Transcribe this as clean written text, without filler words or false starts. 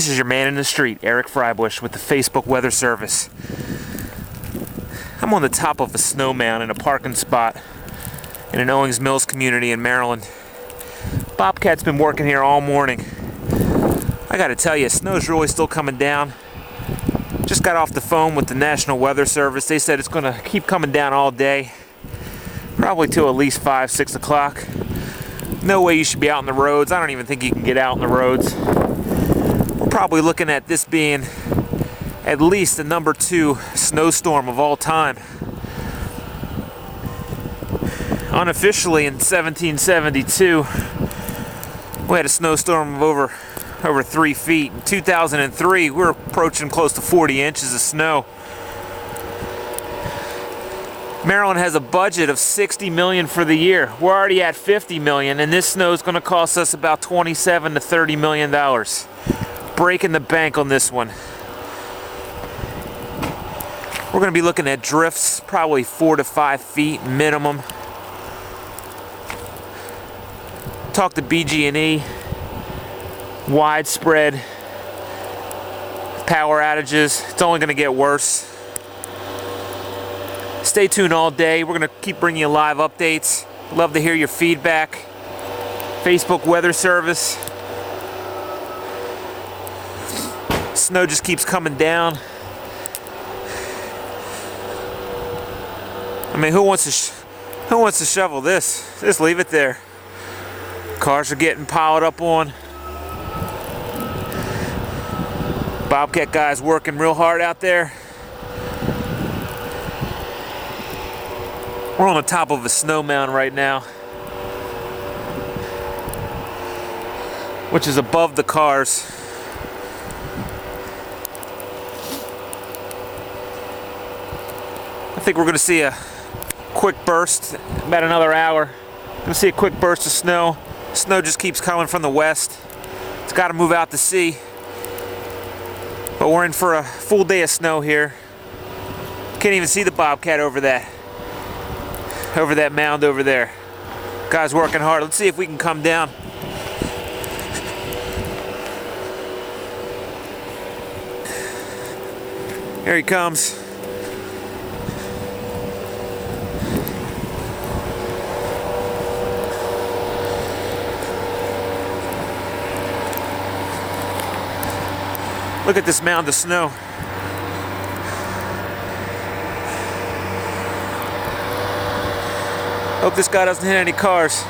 This is your man in the street, Eric Fribush, with the Facebook Weather Service. I'm on the top of a snow mound in a parking spot in an Owings Mills community in Maryland. Bobcat's been working here all morning. I gotta tell you, snow's really still coming down. Just got off the phone with the National Weather Service. They said it's gonna keep coming down all day, probably till at least 5, 6 o'clock. No way you should be out on the roads. I don't even think you can get out on the roads. We're probably looking at this being at least the number 2 snowstorm of all time. Unofficially in 1772, we had a snowstorm of over 3 feet. In 2003, we were approaching close to 40 inches of snow. Maryland has a budget of $60 million for the year. We're already at $50 million, and this snow is going to cost us about $27 to $30 million. Breaking the bank on this one. We're going to be looking at drifts, probably 4 to 5 feet minimum. Talk to BG&E. Widespread power outages. It's only going to get worse. Stay tuned all day. We're going to keep bringing you live updates. Love to hear your feedback. Facebook Weather Service. Snow just keeps coming down. I mean, who wants to shovel this? Just leave it there. Cars are getting piled up on. Bobcat guys working real hard out there. We're on the top of a snow mound right now, which is above the cars. I think we're going to see a quick burst, about another hour. Going to see a quick burst of snow. Snow just keeps coming from the west. It's got to move out to sea. But we're in for a full day of snow here. Can't even see the Bobcat over that mound over there. Guys working hard. Let's see if we can come down. Here he comes. Look at this mound of snow. Hope this guy doesn't hit any cars.